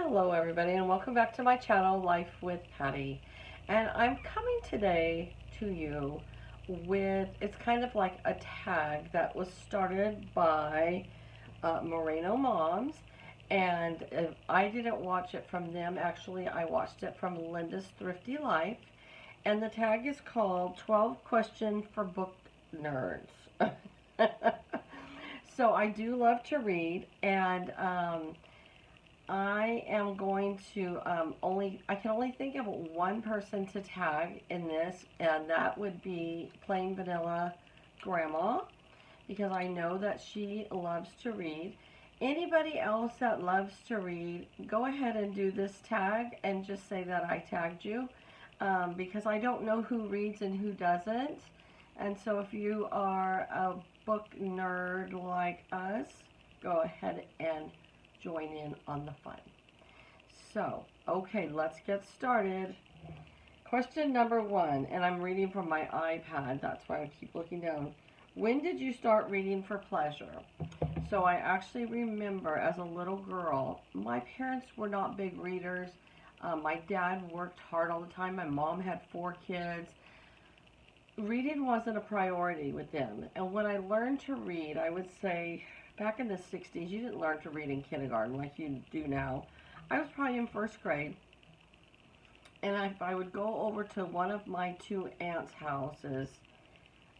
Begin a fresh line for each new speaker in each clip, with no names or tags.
Hello everybody and welcome back to my channel, Life with Patty. And I'm coming today to you with, it's kind of like a tag that was started by Moreno Moms. And I didn't watch it from them, actually I watched it from Linda's Thrifty Life. And the tag is called 12 Questions for Book Nerds. So I do love to read, and I am going to I can only think of one person to tag in this, and that would be plain vanilla grandma, because I know that she loves to read. Anybody else that loves to read, go ahead and do this tag and just say that I tagged you, because I don't know who reads and who doesn't. And so if you are a book nerd like us, go ahead and join in on the fun. So, okay, let's get started. Question number 1, and I'm reading from my iPad, that's why I keep looking down. When did you start reading for pleasure? So I actually remember as a little girl, my parents were not big readers. My dad worked hard all the time. My mom had 4 kids. Reading wasn't a priority with them. And when I learned to read, I would say back in the 60s, you didn't learn to read in kindergarten like you do now. I was probably in 1st grade. And if I would go over to one of my 2 aunts' houses,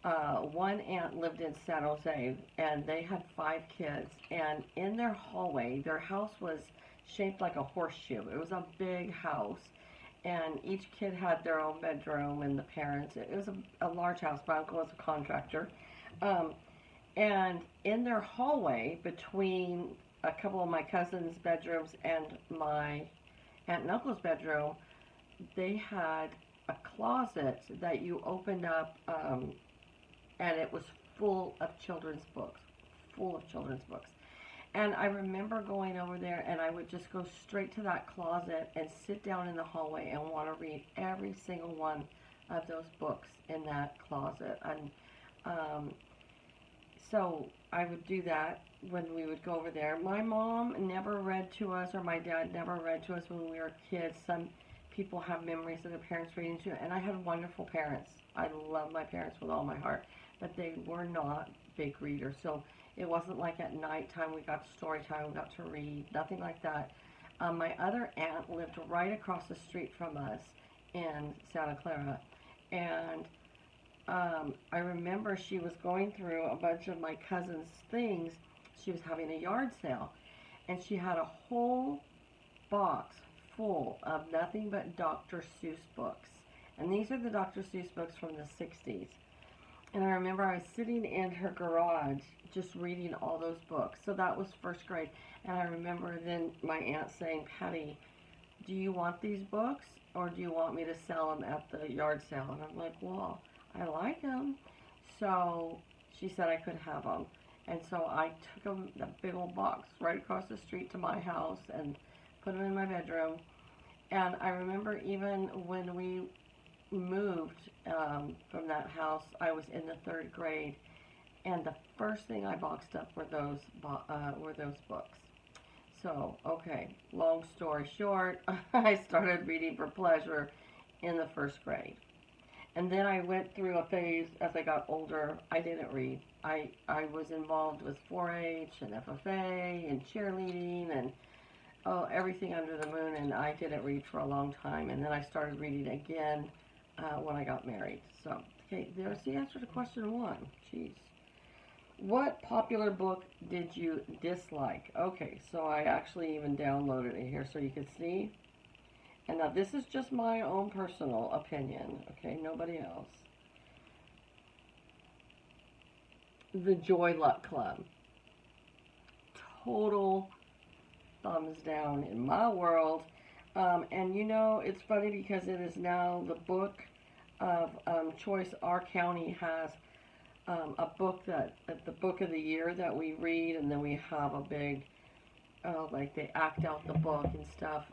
one aunt lived in San Jose, and they had 5 kids. And in their hallway, their house was shaped like a horseshoe. It was a big house. And each kid had their own bedroom, and the parents. It was a large house. My uncle was a contractor. And in their hallway, between a couple of my cousins' bedrooms and my aunt and uncle's bedroom, they had a closet that you opened up, and it was full of children's books. Full of children's books. And I remember going over there, and I would just go straight to that closet and sit down in the hallway and want to read every single one of those books in that closet. And so I would do that when we would go over there. My mom never read to us, or my dad never read to us when we were kids. Some people have memories of their parents reading to, and I had wonderful parents. I love my parents with all my heart, but they were not big readers. So it wasn't like at nighttime we got story time, we got to read, nothing like that. My other aunt lived right across the street from us in Santa Clara, and I remember she was going through a bunch of my cousin's things. She was having a yard sale, and she had a whole box full of nothing but Dr. Seuss books. And these are the Dr. Seuss books from the 60s. And I remember I was sitting in her garage just reading all those books. So that was 1st grade. And I remember then my aunt saying, Patty, do you want these books, or do you want me to sell them at the yard sale? And I'm like, well, I like them. So she said I could have them. And so I took them, the big old box, right across the street to my house and put them in my bedroom. And I remember even when we moved from that house, I was in the 3rd grade, and the first thing I boxed up were those books. So, okay, long story short, I started reading for pleasure in the 1st grade. And then I went through a phase as I got older. I didn't read. I was involved with 4-H and FFA and cheerleading and everything under the moon, and I didn't read for a long time. And then I started reading again when I got married. So, okay, there's the answer to question 1. Jeez. What popular book did you dislike? Okay, so I actually even downloaded it here so you can see. And now this is just my own personal opinion, okay, nobody else. The Joy Luck Club. Total thumbs down in my world. And you know, it's funny because it is now the book of choice. Our county has a book the book of the year that we read, and then we have a big, like they act out the book and stuff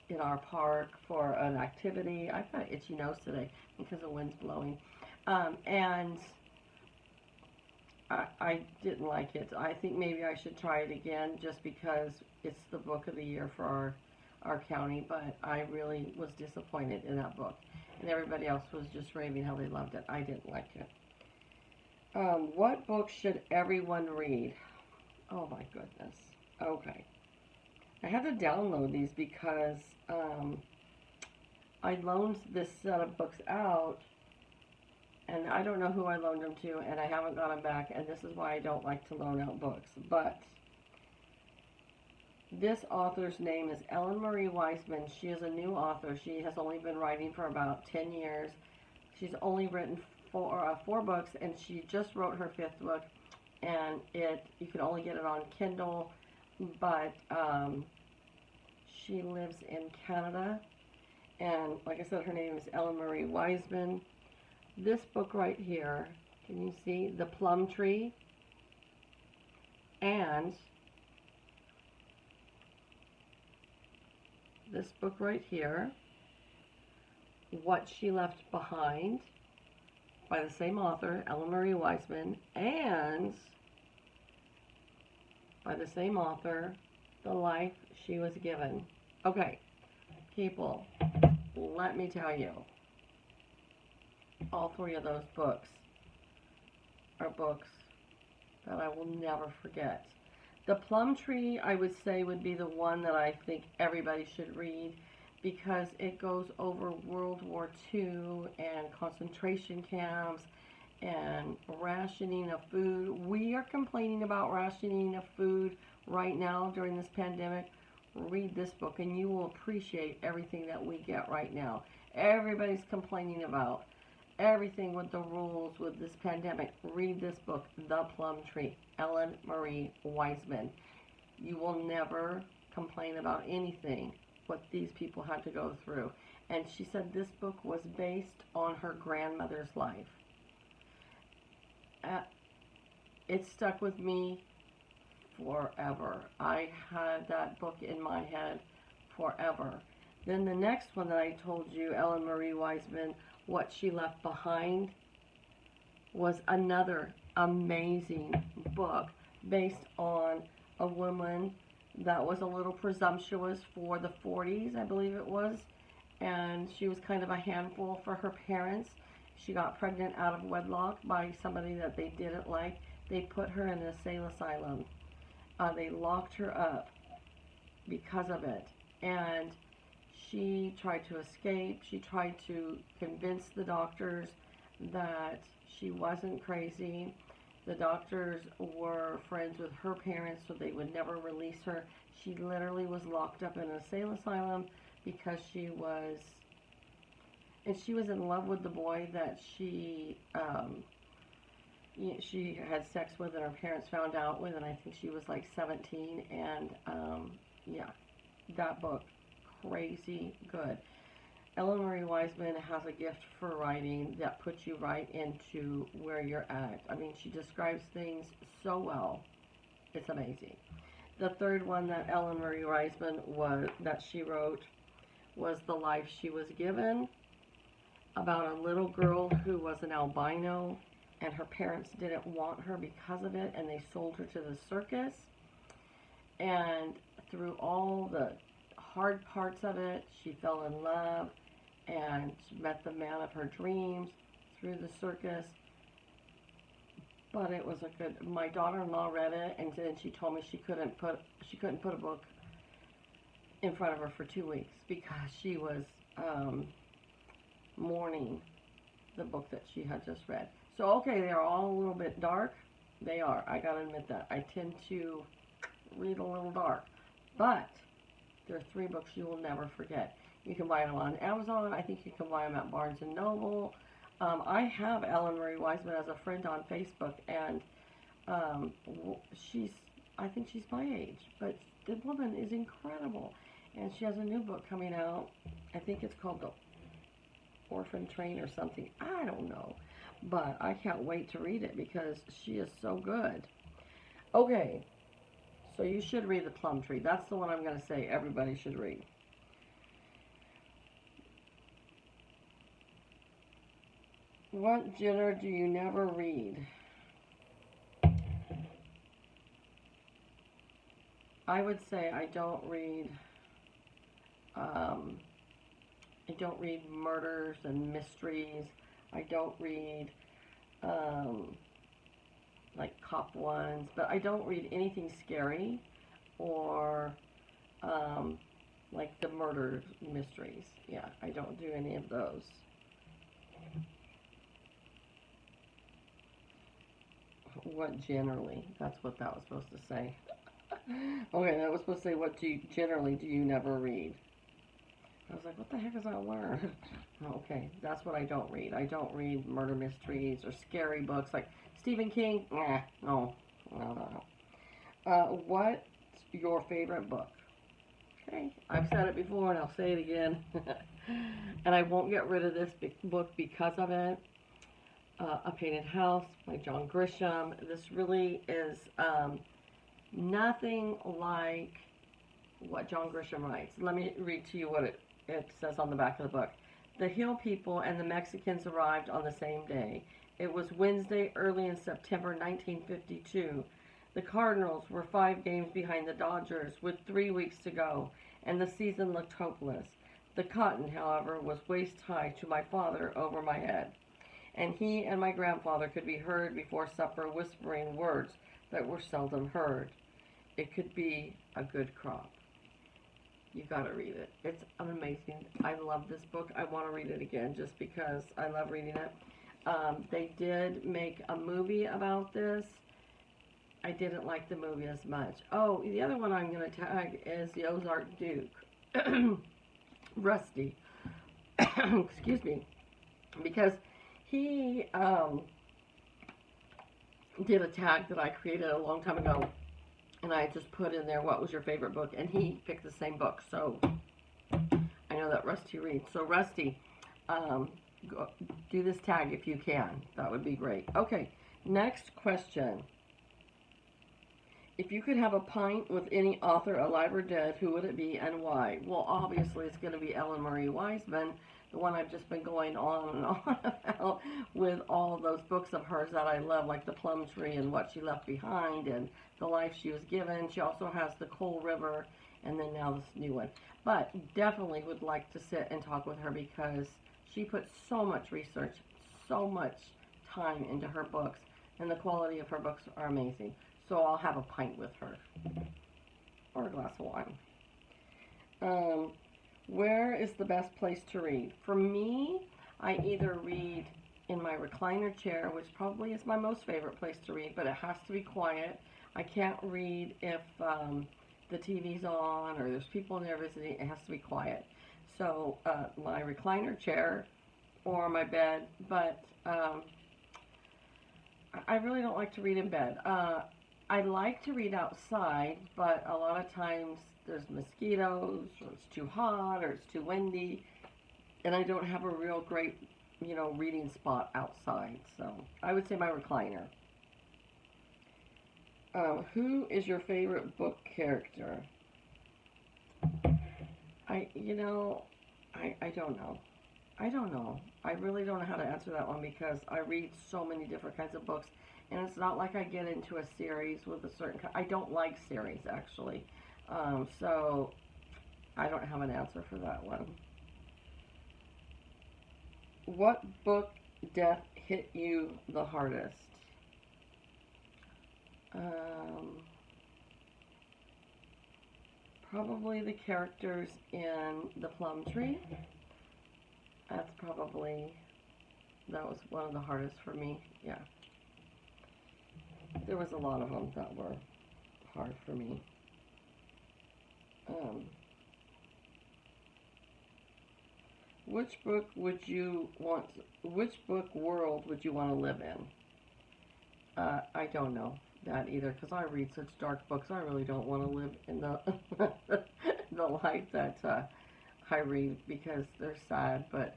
in our park for an activity. I've got an itchy nose today because the wind's blowing. And I didn't like it. I think maybe I should try it again just because it's the book of the year for our county, but I really was disappointed in that book. And everybody else was just raving how they loved it. I didn't like it. What book should everyone read? Oh my goodness. Okay. I had to download these because I loaned this set of books out, and I don't know who I loaned them to, and I haven't got them back, and this is why I don't like to loan out books. But this author's name is Ellen Marie Wiseman. She is a new author. She has only been writing for about 10 years. She's only written four books, and she just wrote her fifth book, and you can only get it on Kindle, but she lives in Canada, and like I said, her name is Ellen Marie Wiseman. This book right here, can you see The Plum Tree? And this book right here, What She Left Behind, by the same author, Ellen Marie Wiseman, and by the same author, The Life She Was Given. Okay, people, let me tell you, all three of those books are books that I will never forget. The Plum Tree, I would say, would be the one that I think everybody should read because it goes over World War II and concentration camps and rationing of food. We are complaining about rationing of food right now during this pandemic. Read this book and you will appreciate everything that we get right now. Everybody's complaining about everything with the rules with this pandemic. Read this book, The Plum Tree, Ellen Marie Wiseman. You will never complain about anything what these people had to go through. And she said this book was based on her grandmother's life. It stuck with me forever. I had that book in my head forever. Then the next one that I told you, Ellen Marie Wiseman, What She Left Behind, was another amazing book based on a woman that was a little presumptuous for the 40s, I believe it was, and she was kind of a handful for her parents. She got pregnant out of wedlock by somebody that they didn't like. They put her in an insane asylum. They locked her up because of it, and she tried to escape. She tried to convince the doctors that she wasn't crazy. The doctors were friends with her parents, so they would never release her. She literally was locked up in an insane asylum because she was in love with the boy that she had sex with, and her parents found out with, and I think she was like 17, and yeah, that book, crazy good. Ellen Marie Wiseman has a gift for writing that puts you right into where you're at. I mean, she describes things so well. It's amazing. The third one that Ellen Marie Wiseman she wrote was The Life She Was Given, about a little girl who was an albino, and her parents didn't want her because of it, and they sold her to the circus. And through all the hard parts of it, she fell in love, and she met the man of her dreams through the circus. But it was my daughter-in-law read it, and then she told me she couldn't put a book in front of her for 2 weeks because she was mourning the book that she had just read. So, okay, they're all a little bit dark. They are. I gotta admit that. I tend to read a little dark. But there are 3 books you will never forget. You can buy them on Amazon. I think you can buy them at Barnes & Noble. I have Ellen Marie Wiseman as a friend on Facebook, and I think she's my age. But the woman is incredible. And she has a new book coming out. I think it's called The Orphan Train or something. I don't know. But I can't wait to read it because she is so good. Okay, so you should read The Plum Tree. That's the one I'm going to say everybody should read. What genre do you never read? I would say um, I don't read murders and mysteries. I don't read um, like cop ones, but I don't read anything scary or um, like the murder mysteries. Yeah, I don't do any of those. What generally? That's what that was supposed to say. Okay, that was supposed to say what generally do you never read? I was like, what the heck is that word? Okay, that's what I don't read. I don't read murder mysteries or scary books like Stephen King. Nah, no, no. What's your favorite book? Okay, I've said it before and I'll say it again. And I won't get rid of this book because of it. A Painted House by John Grisham. This really is nothing like what John Grisham writes. Let me read to you what it says on the back of the book. The Hill people and the Mexicans arrived on the same day. It was Wednesday, early in September 1952. The Cardinals were 5 games behind the Dodgers with 3 weeks to go, and the season looked hopeless. The cotton, however, was waist high to my father over my head, and he and my grandfather could be heard before supper whispering words that were seldom heard. It could be a good crop. You gotta read it. It's amazing. I love this book. I want to read it again just because I love reading it. They did make a movie about this. I didn't like the movie as much. Oh, the other one I'm going to tag is the Ozark Duke. Rusty. Excuse me. Because he did a tag that I created a long time ago. And I just put in there, what was your favorite book? And he picked the same book. So I know that Rusty reads. So Rusty, do this tag if you can. That would be great. Okay, next question. If you could have a pint with any author, alive or dead, who would it be and why? Well, obviously it's going to be Ellen Marie Wiseman, the one I've just been going on and on about with all of those books of hers that I love, like The Plum Tree and What She Left Behind and The Life She Was Given. She also has The Coal River and then now this new one. But definitely would like to sit and talk with her because she puts so much research, so much time into her books, and the quality of her books are amazing. So I'll have a pint with her. Or a glass of wine. Where is the best place to read? For me, I either read in my recliner chair, which probably is my most favorite place to read, but it has to be quiet. I can't read if the TV's on or there's people in there visiting. It has to be quiet. So my recliner chair or my bed, but I really don't like to read in bed. I like to read outside, but a lot of times there's mosquitoes, or it's too hot, or it's too windy, and I don't have a real great, reading spot outside. So I would say my recliner. Who is your favorite book character? I don't know. I don't know. I really don't know how to answer that one because I read so many different kinds of books. And it's not like I get into a series with a certain I don't like series, actually. So I don't have an answer for that one. What book death hit you the hardest? Probably the characters in The Plum Tree. That was one of the hardest for me, yeah. There was a lot of them that were hard for me. Which book world would you want to live in? I don't know that either because I read such dark books. I really don't want to live in the the life that I read because they're sad, but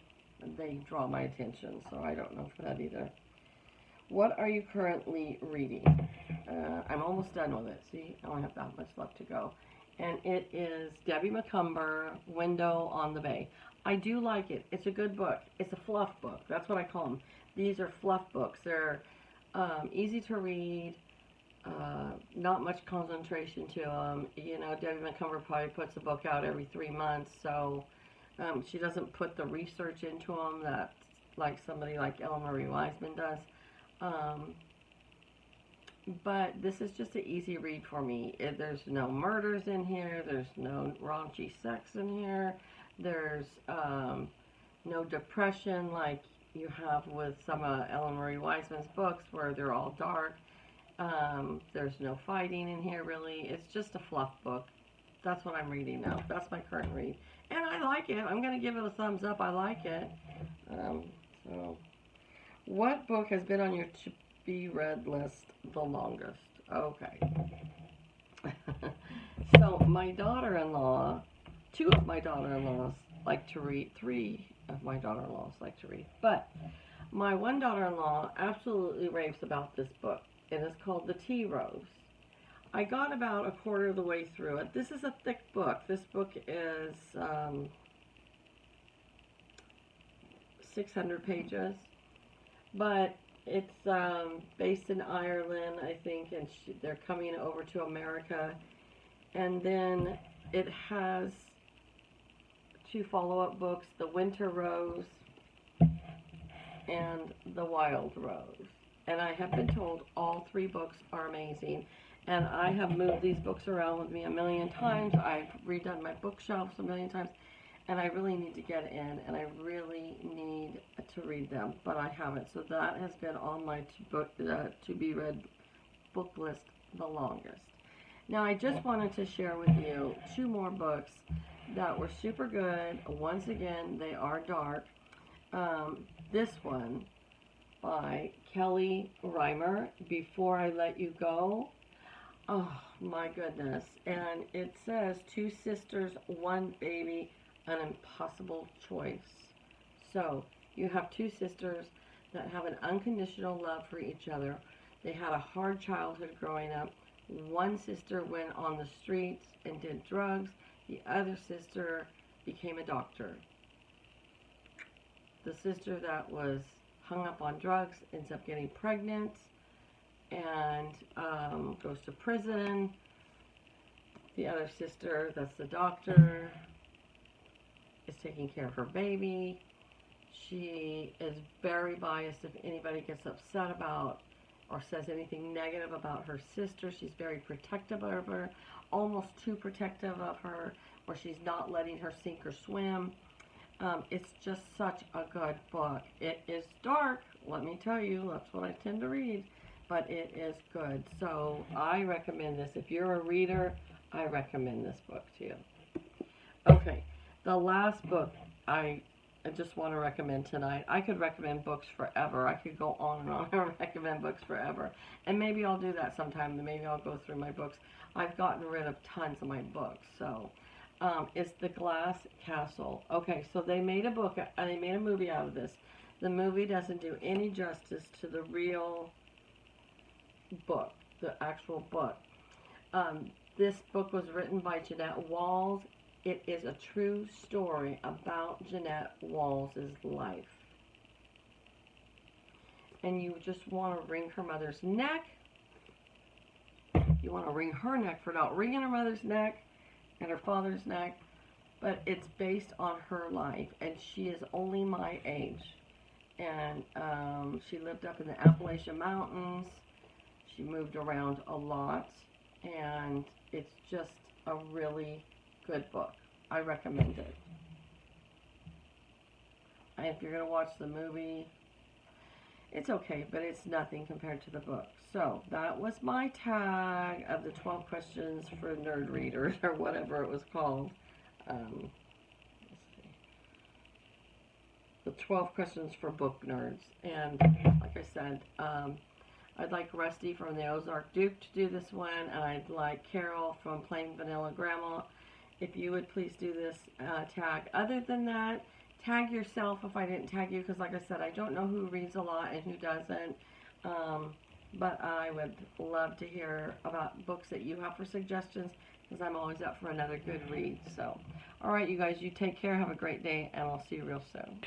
they draw my attention, so I don't know for that either. What are you currently reading? I'm almost done with it. See, I only have that much left to go. And it is Debbie McCumber, Window on the Bay. I do like it. It's a good book. It's a fluff book. That's what I call them. These are fluff books. They're easy to read. not much concentration to them. You know, Debbie McCumber probably puts a book out every 3 months, so she doesn't put the research into them that like somebody like Ellen Marie Wiseman does. Um, but this is just an easy read for me. There's no murders in here. There's no raunchy sex in here. There's no depression like you have with some of Ellen Marie Wiseman's books where they're all dark. There's no fighting in here really. It's just a fluff book. That's what I'm reading now. That's my current read. And I like it. I'm going to give it a thumbs up. I like it. So, what book has been on your to be read list the longest? Okay. So, my daughter-in-law, two of my daughter-in-laws like to read, three of my daughter-in-laws like to read. But my one daughter-in-law absolutely raves about this book. It is called The Tea Rose. I got about a quarter of the way through it. This is a thick book. This book is 600 pages, but it's based in Ireland, I think, and they're coming over to America. And then it has two follow-up books, The Winter Rose and The Wild Rose. And I have been told all three books are amazing. And I have moved these books around with me a million times. I've redone my bookshelves a million times. And I really need to get in. And I really need to read them. But I haven't. So that has been on my to-be-read book list the longest. Now I just wanted to share with you two more books that were super good. Once again, they are dark. This one by Kelly Reimer, Before I Let You Go. Oh my goodness. And it says, two sisters, one baby, an impossible choice. So you have two sisters that have an unconditional love for each other. They had a hard childhood growing up. One sister went on the streets and did drugs. The other sister became a doctor. The sister that was hung up on drugs ends up getting pregnant and goes to prison. The other sister, that's the doctor, is taking care of her baby. She is very biased if anybody gets upset about or says anything negative about her sister. She's very protective of her, almost too protective of her, where she's not letting her sink or swim. It's just such a good book. It is dark, let me tell you. That's what I tend to read. But it is good. So I recommend this. If you're a reader, I recommend this book to you. Okay, the last book I just want to recommend tonight. I could recommend books forever. I could go on and on and recommend books forever. And maybe I'll do that sometime. Maybe I'll go through my books. I've gotten rid of tons of my books. So it's The Glass Castle. Okay, so they made a book, they made a movie out of this. The movie doesn't do any justice to the real book, the actual book. This book was written by Jeanette Walls. It is a true story about Jeanette Walls' life. And you just want to wring her mother's neck. You want to wring her neck for not wringing her mother's neck and her father's neck. But it's based on her life. And she is only my age. And she lived up in the Appalachian Mountains. She moved around a lot. And it's just a really good book. I recommend it. And if you're going to watch the movie, it's okay, but it's nothing compared to the book. So that was my tag of the 12 questions for nerd readers, or whatever it was called. Let's see. The 12 questions for book nerds. And like I said, I'd like Rusty from the Ozark Duke to do this one, and I'd like Carol from Plain Vanilla Grandma. If you would please do this tag. Other than that, tag yourself if I didn't tag you, because like I said, I don't know who reads a lot and who doesn't. But I would love to hear about books that you have for suggestions, because I'm always up for another good read. So, all right, you guys, you take care. Have a great day, and I'll see you real soon.